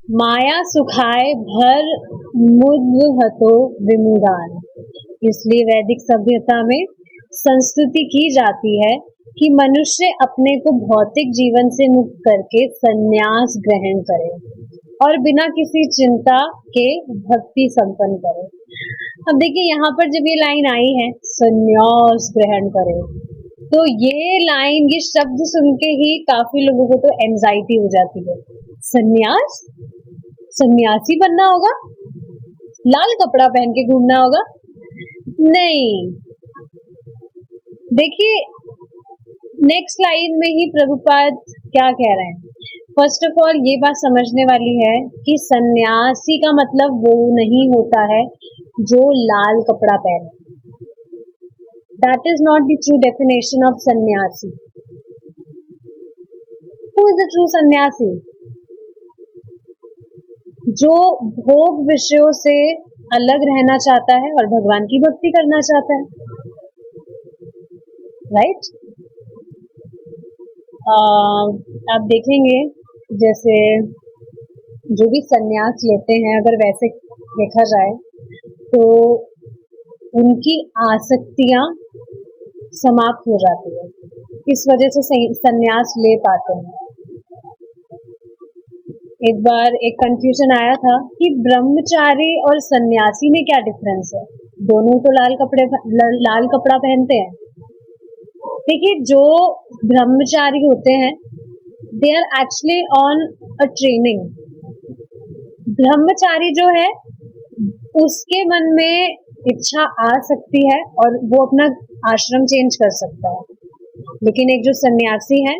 माया सुखाए भर मुद हतो विमुदान। इसलिए वैदिक सभ्यता में संस्तुति की जाती है कि मनुष्य अपने को भौतिक जीवन से मुक्त करके संन्यास ग्रहण करे और बिना किसी चिंता के भक्ति संपन्न करे। अब देखिए यहाँ पर जब ये लाइन आई है संन्यास ग्रहण करे, तो ये लाइन, ये शब्द सुन के ही काफी लोगों को तो एंजाइटी हो जाती है। संन्यास, सन्यासी बनना होगा, लाल कपड़ा पहन के घूमना होगा? नहीं। देखिए नेक्स्ट लाइन में ही प्रभुपाद क्या कह रहे हैं। फर्स्ट ऑफ ऑल ये बात समझने वाली है कि सन्यासी का मतलब वो नहीं होता है जो लाल कपड़ा पहने। That is not the true definition of sannyasi. Who is the true sannyasi? जो भोग विषयों से अलग रहना चाहता है और भगवान की भक्ति करना चाहता है, राइट? आप देखेंगे जैसे जो भी संन्यास लेते हैं, अगर वैसे देखा जाए तो उनकी आसक्तियां समाप्त हो जाती है, इस वजह से संन्यास ले पाते हैं। एक बार एक कंफ्यूजन आया था कि ब्रह्मचारी और सन्यासी में क्या डिफरेंस है, दोनों तो लाल कपड़ा पहनते हैं। देखिए जो ब्रह्मचारी होते हैं they are actually on a training. ब्रह्मचारी जो है उसके मन में इच्छा आ सकती है और वो अपना आश्रम चेंज कर सकता है, लेकिन एक जो सन्यासी है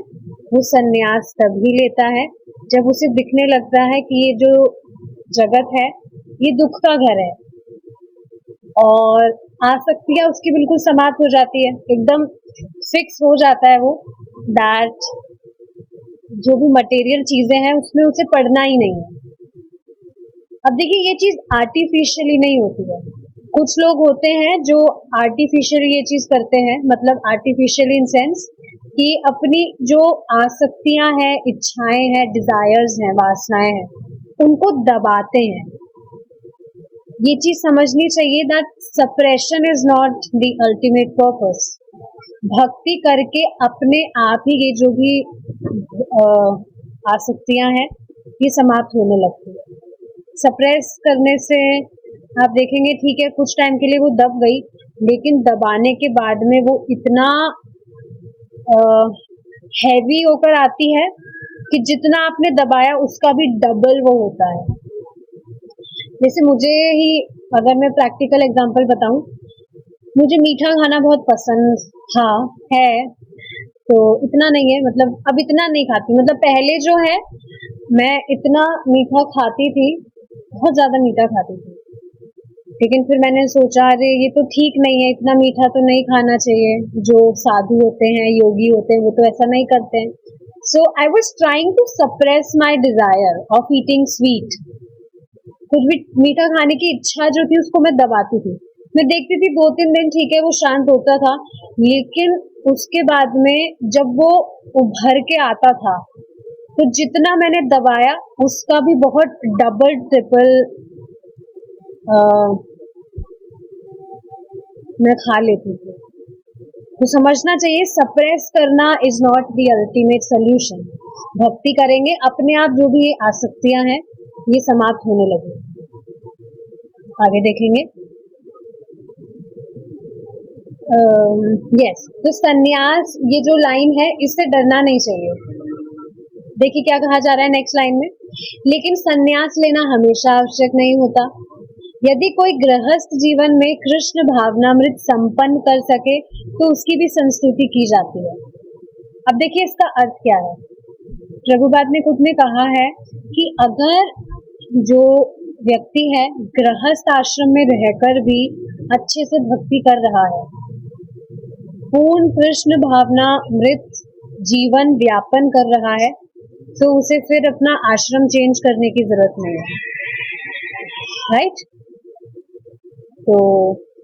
वो सन्यास तभी लेता है जब उसे दिखने लगता है कि ये जो जगत है ये दुख का घर है और आसक्तियां उसकी बिल्कुल समाप्त हो जाती है, एकदम फिक्स हो जाता है वो दैट जो भी मटेरियल चीजें हैं उसमें उसे पढ़ना ही नहीं है। अब देखिए ये चीज आर्टिफिशियली नहीं होती है। कुछ लोग होते हैं जो आर्टिफिशियली ये चीज करते हैं, मतलब आर्टिफिशियली इन सेंस कि अपनी जो आसक्तियां हैं, इच्छाएं हैं, डिजायर्स हैं, वासनाएं हैं, उनको दबाते हैं। ये चीज समझनी चाहिए that suppression is not the ultimate purpose. भक्ति करके अपने आप ही ये जो भी आसक्तियां हैं ये समाप्त होने लगती है। सप्रेस करने से आप देखेंगे ठीक है कुछ टाइम के लिए वो दब गई, लेकिन दबाने के बाद में वो इतना हैवी होकर आती है कि जितना आपने दबाया उसका भी डबल वो होता है। जैसे मुझे ही अगर मैं प्रैक्टिकल एग्जांपल बताऊं, मुझे मीठा खाना बहुत पसंद था, है तो इतना नहीं है, मतलब अब इतना नहीं खाती। मतलब पहले जो है मैं इतना मीठा खाती थी, बहुत ज्यादा मीठा खाती थी, लेकिन फिर मैंने सोचा अरे ये तो ठीक नहीं है, इतना मीठा तो नहीं खाना चाहिए। जो साधु होते हैं, योगी होते हैं, वो तो ऐसा नहीं करते हैं। So I was trying to suppress my desire of eating sweet. कुछ भी मीठा खाने की इच्छा जो थी उसको मैं दबाती थी। मैं देखती थी 2-3 दिन ठीक है वो शांत होता था, लेकिन उसके बाद में जब वो उभर के आता था तो जितना मैंने दबाया उसका भी बहुत डबल ट्रिपल मैं खा लेती थी। तो समझना चाहिए सप्रेस करना is not the ultimate solution. भक्ति करेंगे अपने आप जो भी आसक्तियां हैं ये समाप्त होने लगे। आगे देखेंगे। यस, तो सन्यास ये जो लाइन है इससे डरना नहीं चाहिए। देखिए क्या कहा जा रहा है नेक्स्ट लाइन में, लेकिन सन्यास लेना हमेशा आवश्यक नहीं होता। यदि कोई गृहस्थ जीवन में कृष्ण भावनामृत संपन्न कर सके तो उसकी भी संस्तुति की जाती है। अब देखिए इसका अर्थ क्या है। प्रभुपाद ने खुद ने कहा है कि अगर जो व्यक्ति है गृहस्थ आश्रम में रहकर भी अच्छे से भक्ति कर रहा है, पूर्ण कृष्ण भावनामृत जीवन व्यापन कर रहा है, तो उसे फिर अपना आश्रम चेंज करने की जरूरत नहीं है, राइट? तो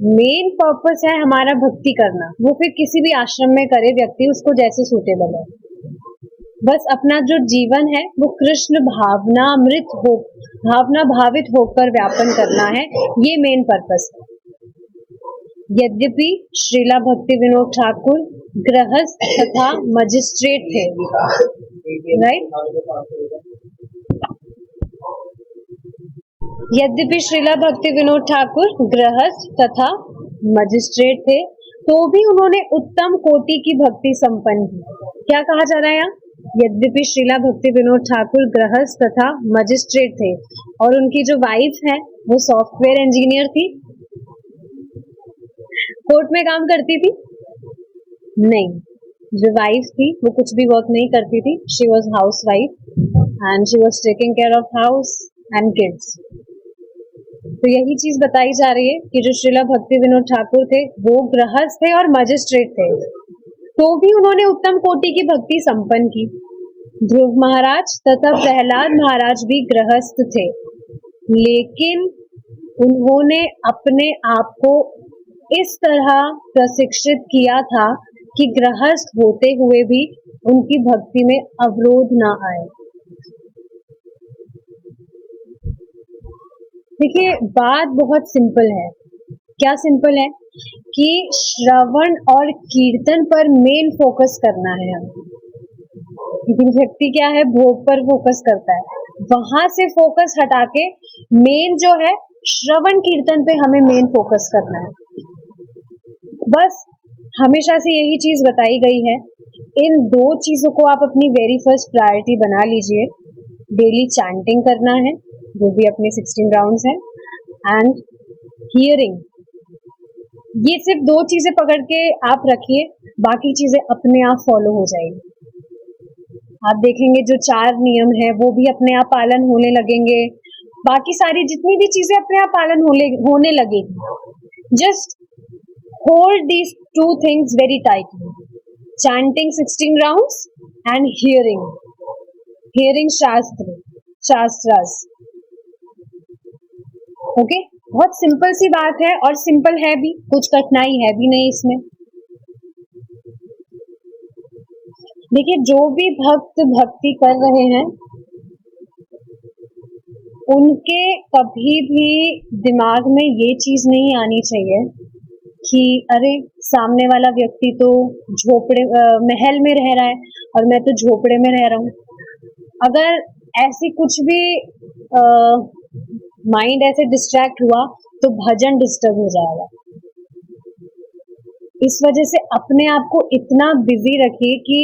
मेन पर्पस है हमारा भक्ति करना, वो फिर किसी भी आश्रम में करे व्यक्ति, उसको जैसे सूटेबल है। बस अपना जो जीवन है वो कृष्ण भावना भावित होकर व्यापन करना है, ये मेन पर्पस है। यद्यपि श्रीला भक्ति विनोद ठाकुर गृहस्थ तथा मजिस्ट्रेट थे, राइट। यद्यपि श्रीला भक्ति विनोद ठाकुर गृहस्थ तथा मजिस्ट्रेट थे, तो भी उन्होंने उत्तम कोटि की भक्ति संपन्न की। क्या कहा जा रहा है यहाँ? यद्यपि श्रीला भक्ति विनोद ठाकुर गृहस्थ तथा मजिस्ट्रेट थे, और उनकी जो वाइफ है वो सॉफ्टवेयर इंजीनियर थी। कोर्ट में काम करती थी? नहीं, जो वाइफ थी वो कुछ भी वर्क नहीं करती थी। She was house wife and she was taking care of house and kids. तो यही चीज बताई जा रही है कि जो श्रीला भक्ति विनोद ठाकुर थे वो गृहस्थ थे और मजिस्ट्रेट थे, तो भी उन्होंने उत्तम कोटि की भक्ति संपन्न की। ध्रुव महाराज तथा प्रहलाद महाराज भी गृहस्थ थे, लेकिन उन्होंने अपने आप को इस तरह प्रशिक्षित किया था कि गृहस्थ होते हुए भी उनकी भक्ति में अवरोध ना आए। देखिए, बात बहुत सिंपल है। क्या सिंपल है? कि श्रवण और कीर्तन पर मेन फोकस करना है हमें। व्यक्ति क्या है, भोग पर फोकस करता है, वहां से फोकस हटा के मेन जो है श्रवण कीर्तन पे हमें मेन फोकस करना है। बस हमेशा से यही चीज बताई गई है। इन दो चीजों को आप अपनी वेरी फर्स्ट प्रायोरिटी बना लीजिए। डेली चैंटिंग करना है, जो भी अपने 16 राउंड्स है, एंड हियरिंग। ये सिर्फ दो चीजें पकड़ के आप रखिए, बाकी चीजें अपने आप फॉलो हो जाएगी। आप देखेंगे जो 4 नियम है वो भी अपने आप पालन होने लगेंगे। बाकी सारी जितनी भी चीजें अपने आप पालन होने लगेगी। Just hold these 2 things very tightly, chanting 16 rounds and hearing shastras. Okay, बहुत सिंपल सी बात है, और सिंपल है भी, कुछ कठिनाई है भी नहीं इसमें। देखिए, जो भी भक्त भक्ति कर रहे हैं उनके कभी भी दिमाग में ये चीज नहीं आनी चाहिए कि अरे सामने वाला व्यक्ति तो महल में रह रहा है और मैं तो झोपड़े में रह रहा हूँ। अगर ऐसी कुछ भी माइंड ऐसे डिस्ट्रैक्ट हुआ तो भजन डिस्टर्ब हो जाएगा। इस वजह से अपने आप को इतना बिजी रखिए कि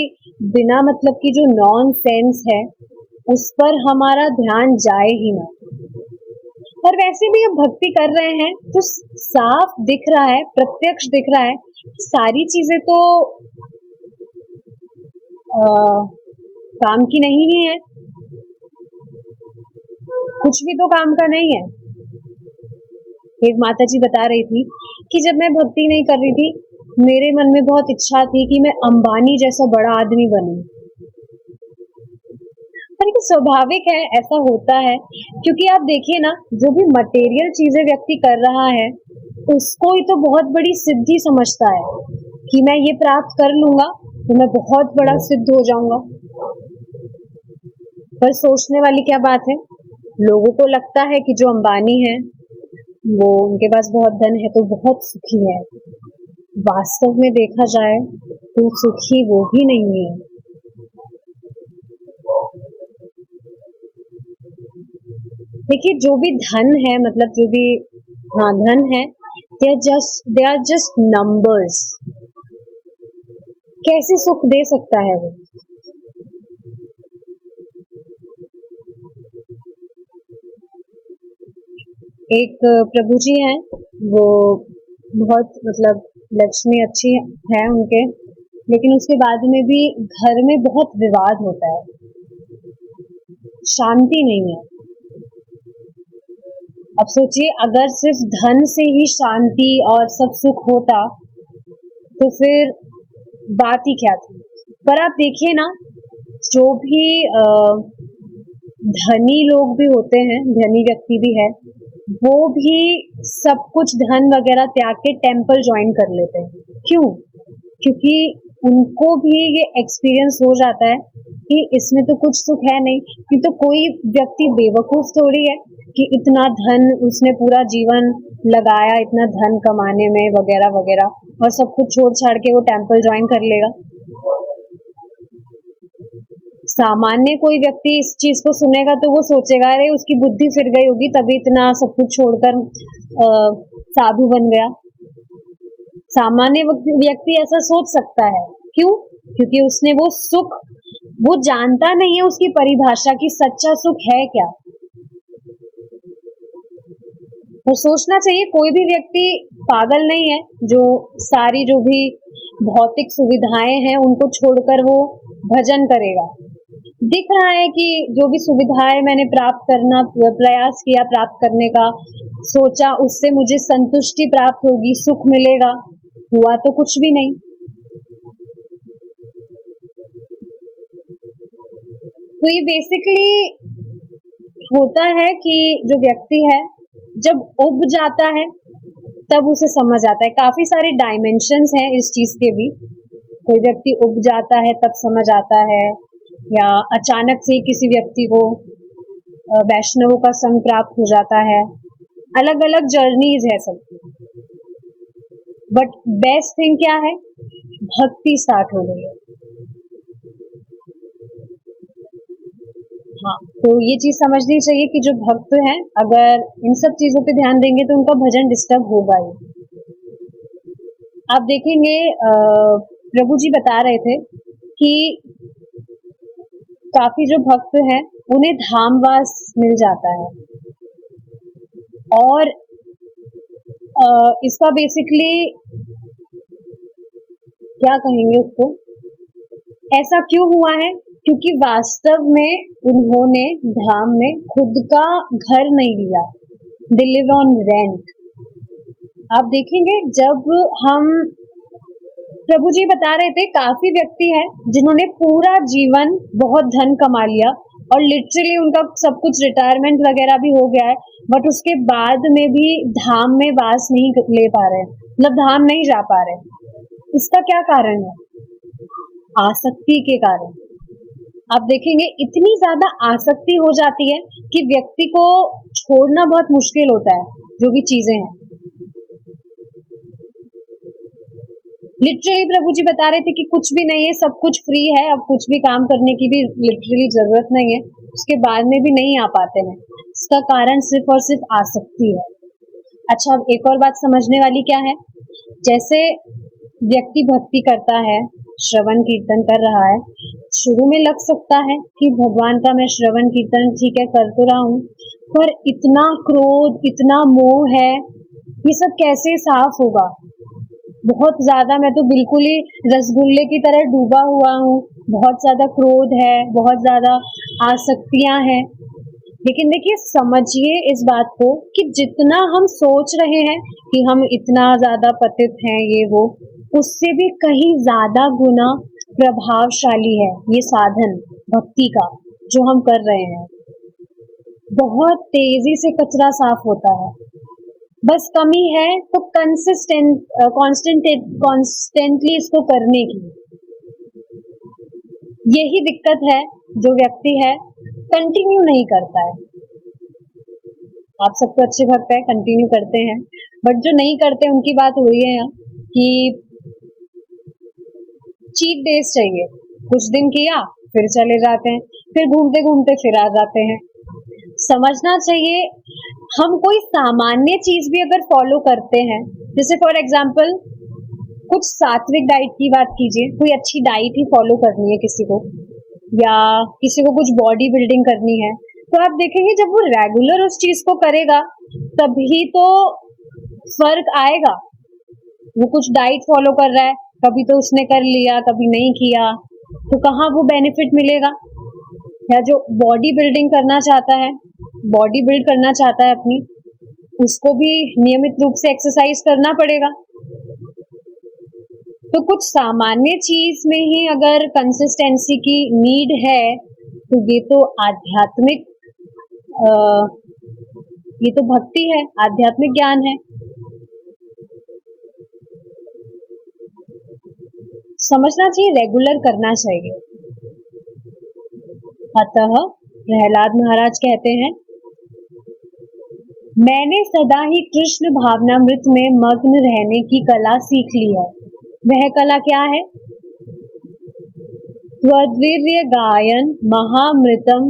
बिना मतलब की जो नॉन सेंस है उस पर हमारा ध्यान जाए ही ना। और वैसे भी अब भक्ति कर रहे हैं तो साफ दिख रहा है, प्रत्यक्ष दिख रहा है, सारी चीजें तो काम की नहीं ही है, कुछ भी तो काम का नहीं है। एक माता जी बता रही थी कि जब मैं भक्ति नहीं कर रही थी, मेरे मन में बहुत इच्छा थी कि मैं अंबानी जैसा बड़ा आदमी बनूं। पर स्वाभाविक है, ऐसा होता है, क्योंकि आप देखिए ना, जो भी मटेरियल चीजें व्यक्ति कर रहा है उसको ही तो बहुत बड़ी सिद्धि समझता है कि मैं ये प्राप्त कर लूंगा तो मैं बहुत बड़ा सिद्ध हो जाऊंगा। पर सोचने वाली क्या बात है, लोगों को लगता है कि जो अंबानी है वो उनके पास बहुत धन है तो बहुत सुखी है। वास्तव में देखा जाए तो सुखी वो भी नहीं है। देखिए, जो भी धन है, मतलब जो भी धन है, दे आर जस्ट नंबर्स। कैसे सुख दे सकता है वो? एक प्रभु जी हैं, वो बहुत मतलब लक्ष्मी अच्छी है उनके, लेकिन उसके बाद में भी घर में बहुत विवाद होता है, शांति नहीं है। अब सोचिए, अगर सिर्फ धन से ही शांति और सब सुख होता तो फिर बात ही क्या थी। पर आप देखिए ना, जो भी धनी लोग भी होते हैं, धनी व्यक्ति भी है, वो भी सब कुछ धन वगैरह त्याग के टेम्पल ज्वाइन कर लेते हैं। क्यों? क्योंकि उनको भी ये एक्सपीरियंस हो जाता है कि इसमें तो कुछ सुख है नहीं, कि तो कोई व्यक्ति बेवकूफ थोड़ी है कि इतना धन उसने पूरा जीवन लगाया इतना धन कमाने में वगैरह वगैरह और सब कुछ छोड़ छाड़ के वो टेम्पल ज्वाइन कर लेगा। सामान्य कोई व्यक्ति इस चीज को सुनेगा तो वो सोचेगा अरे उसकी बुद्धि फिर गई होगी तभी इतना सब कुछ छोड़कर साधु बन गया। सामान्य व्यक्ति ऐसा सोच सकता है, क्यों? क्योंकि उसने वो सुख वो जानता नहीं है उसकी परिभाषा की सच्चा सुख है क्या। तो सोचना चाहिए कोई भी व्यक्ति पागल नहीं है जो सारी जो भी भौतिक सुविधाएं हैं उनको छोड़कर वो भजन करेगा। दिख रहा है कि जो भी सुविधाएं मैंने प्राप्त करना प्रयास किया प्राप्त करने का, सोचा उससे मुझे संतुष्टि प्राप्त होगी, सुख मिलेगा, हुआ तो कुछ भी नहीं। तो ये बेसिकली होता है कि जो व्यक्ति है जब उब जाता है तब उसे समझ आता है। काफी सारे डायमेंशंस हैं इस चीज के भी। कोई व्यक्ति उब जाता है तब समझ आता है, या अचानक से किसी व्यक्ति को वैष्णवों का संग प्राप्त हो जाता है। अलग अलग जर्नीज है सबकी, बट बेस्ट थिंग क्या है? भक्ति स्टार्ट हो गई है। हाँ, तो ये चीज समझनी चाहिए कि जो भक्त हैं अगर इन सब चीजों पे ध्यान देंगे तो उनका भजन डिस्टर्ब होगा ही। आप देखेंगे प्रभु जी बता रहे थे कि काफी जो भक्त हैं उन्हें धामवास मिल जाता है, और इसका बेसिकली क्या कहेंगे उसको, ऐसा क्यों हुआ है? क्योंकि वास्तव में उन्होंने धाम में खुद का घर नहीं लिया, दे लिव ऑन रेंट। आप देखेंगे जब हम प्रभु जी बता रहे थे काफी व्यक्ति हैं जिन्होंने पूरा जीवन बहुत धन कमा लिया और लिटरली उनका सब कुछ रिटायरमेंट वगैरह भी हो गया है, बट उसके बाद में भी धाम में वास नहीं ले पा रहे, मतलब धाम नहीं जा पा रहे। इसका क्या कारण है? आसक्ति के कारण। आप देखेंगे इतनी ज्यादा आसक्ति हो जाती है कि व्यक्ति को छोड़ना बहुत मुश्किल होता है जो भी चीजें हैं। लिटरली प्रभु जी बता रहे थे कि कुछ भी नहीं है, सब कुछ फ्री है, अब कुछ भी काम करने की भी लिटरली जरूरत नहीं है, उसके बाद में भी नहीं आ पाते हैं। इसका कारण सिर्फ और सिर्फ आसक्ति है। अच्छा, अब एक और बात समझने वाली क्या है, जैसे व्यक्ति भक्ति करता है, श्रवण कीर्तन कर रहा है, शुरू में लग सकता है कि भगवान का मैं श्रवण कीर्तन ठीक है कर तो रहा हूँ, पर इतना क्रोध इतना मोह है, ये सब कैसे साफ होगा? बहुत ज्यादा मैं तो बिल्कुल ही रसगुल्ले की तरह डूबा हुआ हूँ, बहुत ज्यादा क्रोध है, बहुत ज्यादा आसक्तियां हैं। लेकिन देखिए समझिए इस बात को कि जितना हम सोच रहे हैं कि हम इतना ज्यादा पतित हैं ये वो, उससे भी कहीं ज्यादा गुना प्रभावशाली है ये साधन भक्ति का जो हम कर रहे हैं। बहुत तेजी से कचरा साफ होता है, बस कमी है तो कॉन्स्टेंटली इसको करने की। यही दिक्कत है, जो व्यक्ति है कंटिन्यू नहीं करता है। आप सबको अच्छे भक्त है कंटिन्यू करते हैं, बट जो नहीं करते उनकी बात हो रही है यहाँ कि चीट डेज चाहिए, कुछ दिन किया फिर चले जाते हैं, फिर घूमते घूमते फिर आ जाते हैं। समझना चाहिए हम कोई सामान्य चीज भी अगर फॉलो करते हैं, जैसे फॉर एग्जाम्पल कुछ सात्विक डाइट की बात कीजिए, कोई अच्छी डाइट ही फॉलो करनी है किसी को, या किसी को कुछ बॉडी बिल्डिंग करनी है, तो आप देखेंगे जब वो रेगुलर उस चीज को करेगा तभी तो फर्क आएगा। वो कुछ डाइट फॉलो कर रहा है, कभी तो उसने कर लिया कभी नहीं किया, तो कहाँ वो बेनिफिट मिलेगा? या जो बॉडी बिल्डिंग करना चाहता है, बॉडी बिल्ड करना चाहता है अपनी, उसको भी नियमित रूप से एक्सरसाइज करना पड़ेगा। तो कुछ सामान्य चीज में ही अगर कंसिस्टेंसी की नीड है तो ये तो आध्यात्मिक ये तो भक्ति है, आध्यात्मिक ज्ञान है। समझना चाहिए, रेगुलर करना चाहिए। अतः प्रहलाद महाराज कहते हैं, मैंने सदा ही कृष्ण भावनामृत में मग्न रहने की कला सीख ली है। वह कला क्या है? त्वद्वीर्य गायन महामृतम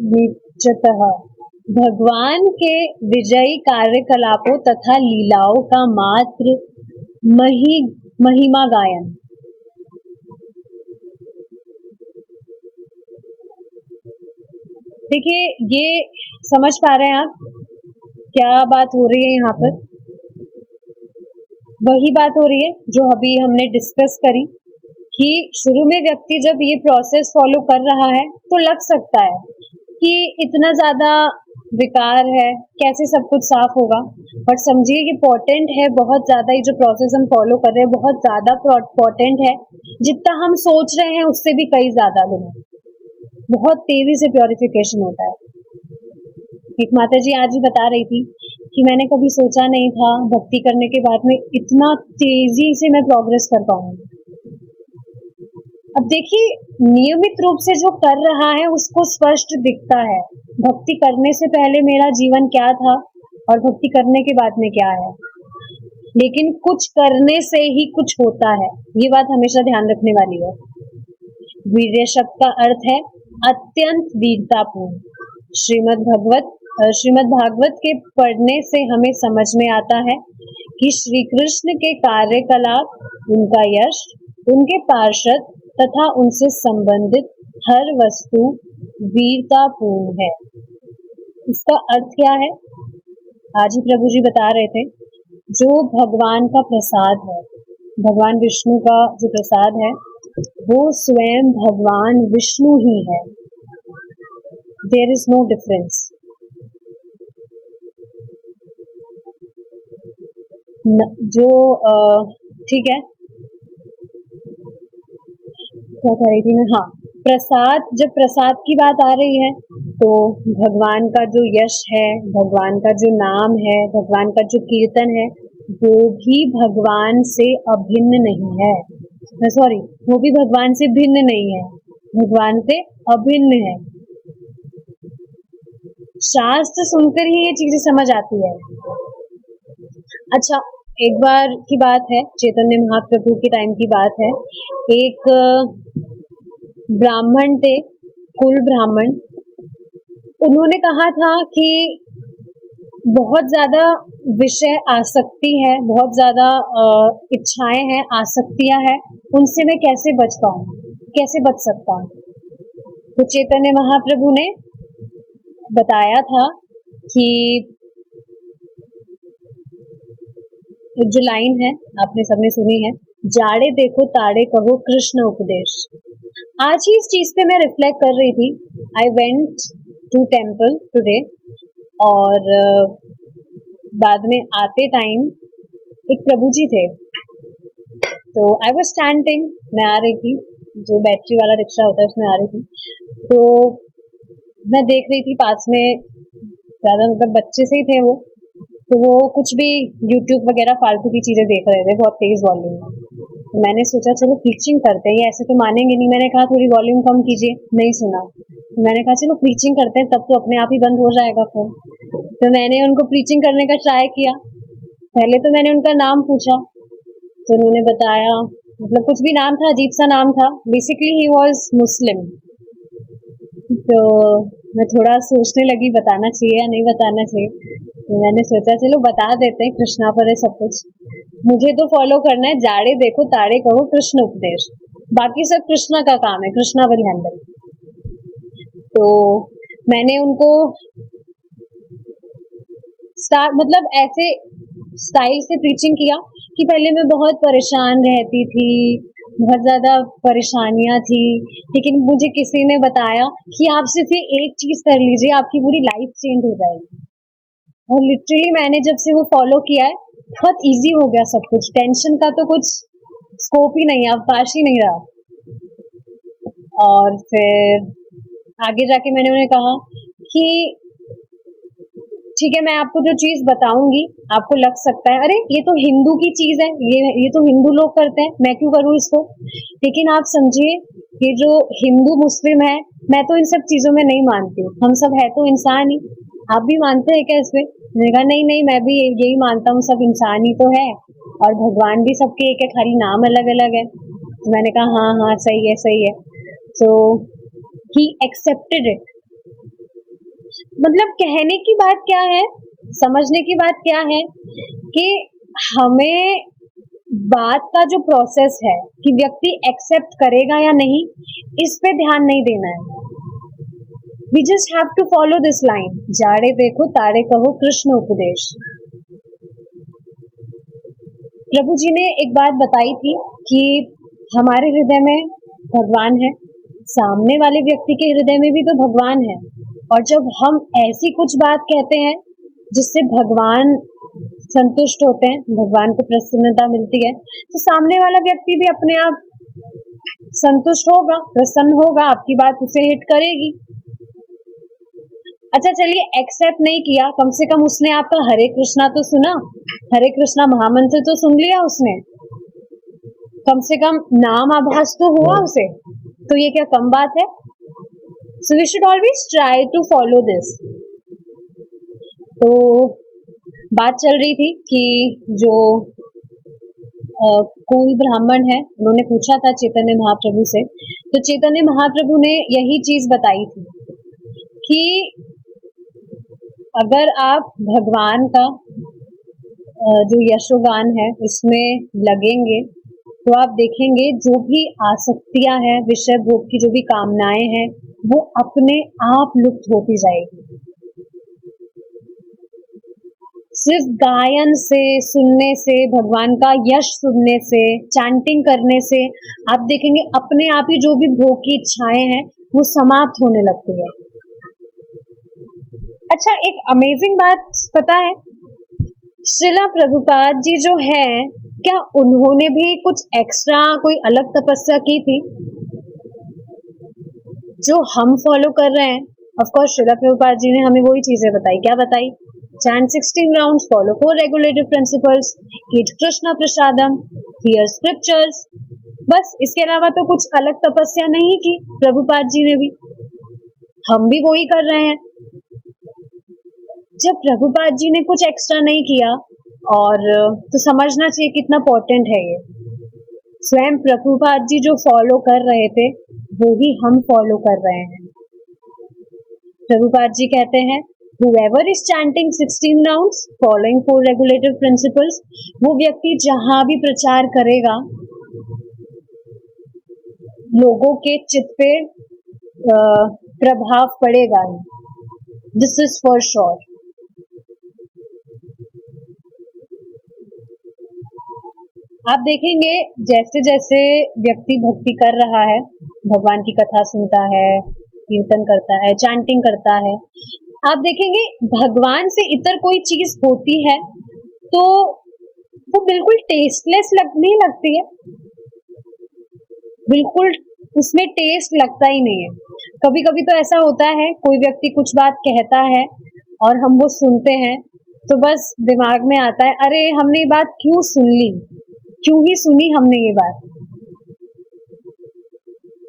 निजतः, भगवान के विजयी कार्यकलापों तथा लीलाओं का मात्र महिमा गायन। देखिए, ये समझ पा रहे हैं आप क्या बात हो रही है यहाँ पर? वही बात हो रही है जो अभी हमने डिस्कस करी कि शुरू में व्यक्ति जब ये प्रोसेस फॉलो कर रहा है तो लग सकता है कि इतना ज्यादा विकार है, कैसे सब कुछ साफ होगा। बट समझिए ये इम्पोर्टेंट है बहुत ज्यादा, ये जो प्रोसेस हम फॉलो कर रहे हैं बहुत ज्यादा इम्पोर्टेंट है। जितना हम सोच रहे हैं उससे भी कई ज्यादा बहुत तेजी से प्योरिफिकेशन होता है। एक माता जी आज ही बता रही थी कि मैंने कभी सोचा नहीं था भक्ति करने के बाद में इतना तेजी से मैं प्रोग्रेस कर पाऊंगी। अब देखिए, नियमित रूप से जो कर रहा है उसको स्पष्ट दिखता है भक्ति करने से पहले मेरा जीवन क्या था और भक्ति करने के बाद में क्या है। लेकिन कुछ करने से ही कुछ होता है, ये बात हमेशा ध्यान रखने वाली है। वीर्य शब्द का अर्थ है अत्यंत वीरतापूर्ण। श्रीमद् भागवत के पढ़ने से हमें समझ में आता है कि श्री कृष्ण के कार्यकलाप, उनका यश, उनके पार्षद तथा उनसे संबंधित हर वस्तु वीरतापूर्ण है। इसका अर्थ क्या है? आज ही प्रभु जी बता रहे थे, जो भगवान का प्रसाद है, भगवान विष्णु का जो प्रसाद है वो स्वयं भगवान विष्णु ही है। There is no difference. जो ठीक है, क्या कह रही थी मैं? हाँ, प्रसाद, जब प्रसाद की बात आ रही है तो भगवान का जो यश है, भगवान का जो नाम है, भगवान का जो कीर्तन है वो भी भगवान से अभिन्न नहीं है। सॉरी, वो भी भगवान से भिन्न नहीं है, भगवान से अभिन्न है। शास्त्र सुनकर ही ये चीजें समझ आती है। अच्छा, एक बार की बात है, चैतन्य महाप्रभु के टाइम की बात है। एक ब्राह्मण थे, कुल ब्राह्मण, उन्होंने कहा था कि बहुत ज्यादा विषय आसक्ति है, बहुत ज्यादा इच्छाएं हैं, आसक्तियां हैं, उनसे मैं कैसे बच पाऊं, कैसे बच सकता हूं। तो चैतन्य महाप्रभु ने बताया था कि जो लाइन है आपने सबने सुनी है, जाड़े देखो ताड़े कहो कृष्ण उपदेश। आज ही इस चीज पे मैं रिफ्लेक्ट कर रही थी। I went to temple today और बाद में आते टाइम एक प्रभु जी थे, तो आई वाज स्टैंडिंग, मैं आ रही थी, जो बैटरी वाला रिक्शा होता है उसमें आ रही थी, तो मैं देख रही थी पास में ज्यादा मतलब बच्चे से ही थे वो, तो वो कुछ भी यूट्यूब वगैरह फालतू की चीजें देख रहे थे बहुत तेज वॉल्यूम में। तो मैंने सोचा चलो प्रीचिंग करते हैं, ये ऐसे तो मानेंगे नहीं। मैंने कहा थोड़ी वॉल्यूम कम कीजिए, नहीं सुना। तो मैंने कहा चलो प्रीचिंग करते हैं, तब तो अपने आप ही बंद हो जाएगा फोन। तो मैंने उनको प्रीचिंग करने का ट्राई किया। पहले तो मैंने उनका नाम पूछा, तो उन्होंने बताया, मतलब कुछ भी नाम था, अजीब सा नाम था, बेसिकली ही वॉज मुस्लिम। तो मैं थोड़ा सोचने लगी बताना चाहिए या नहीं बताना चाहिए। तो मैंने सोचा चलो बता देते हैं, कृष्णा पर है सब कुछ, मुझे तो फॉलो करना है, जाड़े देखो ताड़े कहो कृष्ण उपदेश, बाकी सब कृष्णा का काम है, कृष्णा विल हैंडल। तो मैंने उनको मतलब ऐसे स्टाइल से प्रीचिंग किया कि पहले मैं बहुत परेशान रहती थी, बहुत ज्यादा परेशानियां थी, लेकिन मुझे किसी ने बताया कि आप सिर्फ ये एक चीज कर लीजिए, आपकी पूरी लाइफ चेंज हो जाएगी। और लिटरली मैंने जब से वो फॉलो किया है, बहुत इजी हो गया सब कुछ, टेंशन का तो कुछ स्कोप ही नहीं है, अवकाश ही नहीं रहा। और फिर आगे जाके मैंने उन्हें कहा कि ठीक है, मैं आपको जो चीज बताऊंगी आपको लग सकता है अरे ये तो हिंदू की चीज है, ये तो हिंदू लोग करते हैं, मैं क्यों करूं इसको। लेकिन आप समझिए, ये जो हिंदू मुस्लिम है मैं तो इन सब चीजों में नहीं मानती हूँ, हम सब है तो इंसान ही। आप भी मानते हैं क्या इसमें? मैंने कहा नहीं नहीं, मैं भी यही मानता हूँ, सब इंसान ही तो है और भगवान भी सबके एक है, खाली नाम अलग अलग है। तो मैंने कहा हाँ हाँ सही है सही है। सो ही एक्सेप्टेड इट। मतलब कहने की बात क्या है, समझने की बात क्या है कि हमें बात का जो प्रोसेस है कि व्यक्ति एक्सेप्ट करेगा या नहीं, इस पे ध्यान नहीं देना है। We just have to follow this line, जाड़े देखो तारे कहो कृष्ण उपदेश। प्रभु जी ने एक बात बताई थी कि हमारे हृदय में भगवान है, सामने वाले व्यक्ति के हृदय में भी तो भगवान है, और जब हम ऐसी कुछ बात कहते हैं जिससे भगवान संतुष्ट होते हैं, भगवान को प्रसन्नता मिलती है, तो सामने वाला व्यक्ति भी अपने आप संतुष्ट होगा, प्रसन्न होगा, आपकी बात उसे हिट करेगी। अच्छा चलिए एक्सेप्ट नहीं किया, कम से कम उसने आपका हरे कृष्णा तो सुना, हरे कृष्णा महामंत्र तो सुन लिया उसने, कम से कम नाम आभास तो हुआ उसे, तो ये क्या कम बात है? So we should always try to follow this. तो बात चल रही थी कि जो कोई ब्राह्मण है, उन्होंने पूछा था चैतन्य महाप्रभु से, तो चैतन्य महाप्रभु ने यही चीज बताई थी कि अगर आप भगवान का जो यशोगान है उसमें लगेंगे तो आप देखेंगे जो भी आसक्तियां हैं, विषय भोग की जो भी कामनाएं हैं, वो अपने आप लुप्त होती जाएगी। सिर्फ गायन से, सुनने से, भगवान का यश सुनने से, चैंटिंग करने से आप देखेंगे अपने आप ही जो भी भोग की इच्छाएं हैं वो समाप्त होने लगती है। अच्छा एक अमेजिंग बात पता है, श्रीला प्रभुपाद जी जो है, क्या उन्होंने भी कुछ एक्स्ट्रा कोई अलग तपस्या की थी जो हम फॉलो कर रहे हैं? ऑफ कोर्स श्रीला प्रभुपाद जी ने हमें वही चीजें बताई। क्या बताई? Chant 16 rounds, follow 4 regulative principles, eat Krishna prasadam, here scriptures. बस इसके अलावा तो कुछ अलग तपस्या नहीं की प्रभुपाद जी ने भी, हम भी वही कर रहे हैं। जब प्रभुपाद जी ने कुछ एक्स्ट्रा नहीं किया, और तो समझना चाहिए कितना इम्पोर्टेंट है ये। स्वयं प्रभुपाद जी जो फॉलो कर रहे थे वो ही हम फॉलो कर रहे हैं। प्रभुपाद जी कहते हैं whoever is chanting 16 rounds following 4 regulative principles, वो व्यक्ति जहां भी प्रचार करेगा लोगों के चित्त पे प्रभाव पड़ेगा। This is for sure. आप देखेंगे जैसे जैसे व्यक्ति भक्ति कर रहा है, भगवान की कथा सुनता है, कीर्तन करता है, चैंटिंग करता है, आप देखेंगे भगवान से इतर कोई चीज होती है तो वो बिल्कुल टेस्टलेस नहीं लगती है, बिल्कुल उसमें टेस्ट लगता ही नहीं है। कभी कभी तो ऐसा होता है कोई व्यक्ति कुछ बात कहता है और हम वो सुनते हैं तो बस दिमाग में आता है अरे हमने ये बात क्यों सुन ली, क्यों ही सुनी हमने ये बात।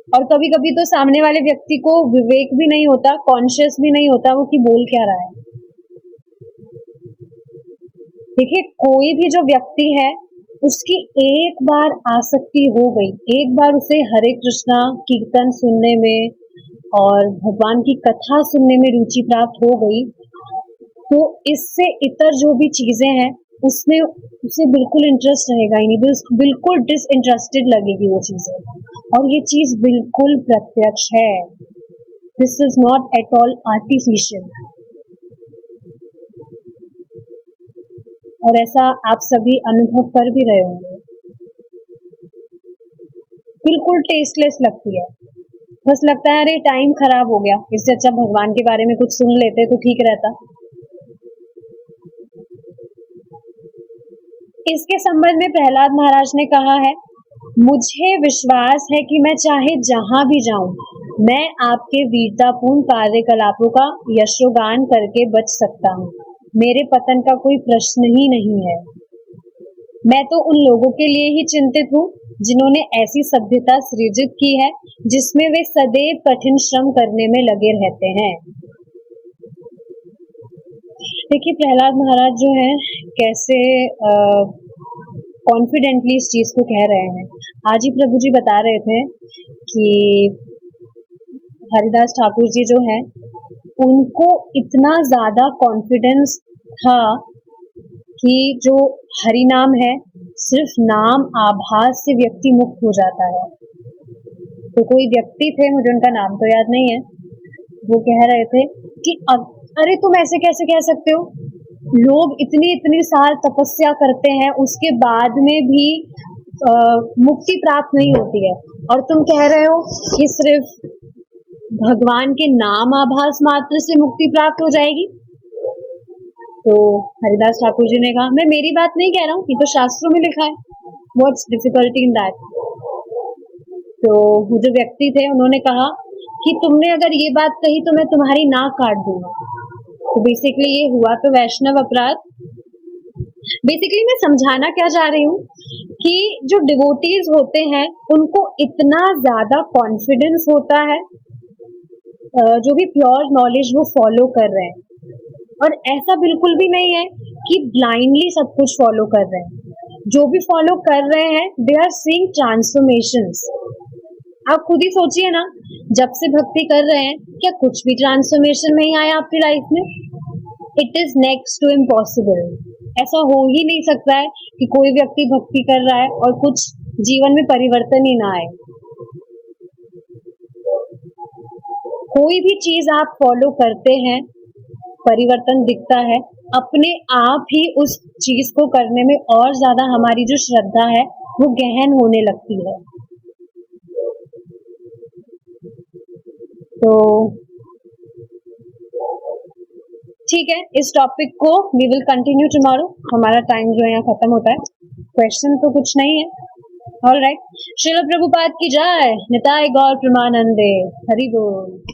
और कभी कभी तो सामने वाले व्यक्ति को विवेक भी नहीं होता, कॉन्शियस भी नहीं होता वो कि बोल क्या रहा है। देखिए कोई भी जो व्यक्ति है उसकी एक बार आसक्ति हो गई, एक बार उसे हरे कृष्णा कीर्तन सुनने में और भगवान की कथा सुनने में रुचि प्राप्त हो गई, तो इससे इतर जो भी चीजें हैं उसमें उसे बिल्कुल इंटरेस्ट रहेगा ही नहीं, बिल्कुल डिसइंटरेस्टेड लगेगी वो चीजें। और ये चीज बिल्कुल प्रत्यक्ष है, this is not at all artificial. और ऐसा आप सभी अनुभव कर भी रहे होंगे, बिल्कुल टेस्टलेस लगती है, बस लगता है अरे टाइम खराब हो गया, इससे अच्छा भगवान के बारे में कुछ सुन लेते तो ठीक रहता। इसके संबंध में प्रहलाद महाराज ने कहा है, मुझे विश्वास है कि मैं चाहे जहां भी जाऊं मैं आपके वीरतापूर्ण कार्यकलापों का यशोगान करके बच सकता हूं, मेरे पतन का कोई प्रश्न ही नहीं है। मैं तो उन लोगों के लिए ही चिंतित हूँ जिन्होंने ऐसी सभ्यता सृजित की है जिसमें वे सदैव कठिन श्रम करने में लगे रहते हैं। देखिए प्रहलाद महाराज जो है कैसे कॉन्फिडेंटली इस चीज को कह रहे हैं। आज ही प्रभु जी बता रहे थे कि हरिदास ठाकुर जी जो है उनको इतना ज्यादा कॉन्फिडेंस था कि जो हरि नाम है सिर्फ नाम आभास से व्यक्ति मुक्त हो जाता है। तो कोई व्यक्ति थे, मुझे उनका नाम तो याद नहीं है, वो कह रहे थे कि अरे तुम ऐसे कैसे कह सकते हो, लोग इतनी साल तपस्या करते हैं उसके बाद में भी मुक्ति प्राप्त नहीं होती है और तुम कह रहे हो कि सिर्फ भगवान के नाम आभास मात्र से मुक्ति प्राप्त हो जाएगी। तो हरिदास ठाकुर जी ने कहा मैं मेरी बात नहीं कह रहा हूँ, ये तो शास्त्रों में लिखा है, व्हाट्स डिफिकल्टी इन दैट। तो वो जो व्यक्ति थे उन्होंने कहा कि तुमने अगर ये बात कही तो मैं तुम्हारी नाक काट दूंगा। तो बेसिकली ये हुआ तो वैष्णव अपराध। बेसिकली मैं समझाना क्या चाह रही हूँ कि जो डिवोटीज होते हैं उनको इतना ज्यादा कॉन्फिडेंस होता है जो भी प्योर नॉलेज वो फॉलो कर रहे हैं, और ऐसा बिल्कुल भी नहीं है कि ब्लाइंडली सब कुछ फॉलो कर रहे हैं। जो भी फॉलो कर रहे हैं दे आर सीइंग ट्रांसफॉर्मेशंस। आप खुद ही सोचिए ना, जब से भक्ति कर रहे हैं क्या कुछ भी ट्रांसफॉर्मेशन नहीं आया आपकी लाइफ में? It is next to impossible. ऐसा हो ही नहीं सकता है कि कोई व्यक्ति भक्ति कर रहा है और कुछ जीवन में परिवर्तन ही ना आए। कोई भी चीज आप फॉलो करते हैं परिवर्तन दिखता है, अपने आप ही उस चीज को करने में और ज्यादा हमारी जो श्रद्धा है वो गहन होने लगती है। तो ठीक है, इस टॉपिक को वी विल कंटिन्यू टुमारो। हमारा टाइम जो है यहाँ खत्म होता है, क्वेश्चन तो कुछ नहीं है। ऑल राइट, श्रील प्रभुपाद की जय, निताय गौर प्रेमानंदे, हरि बोल।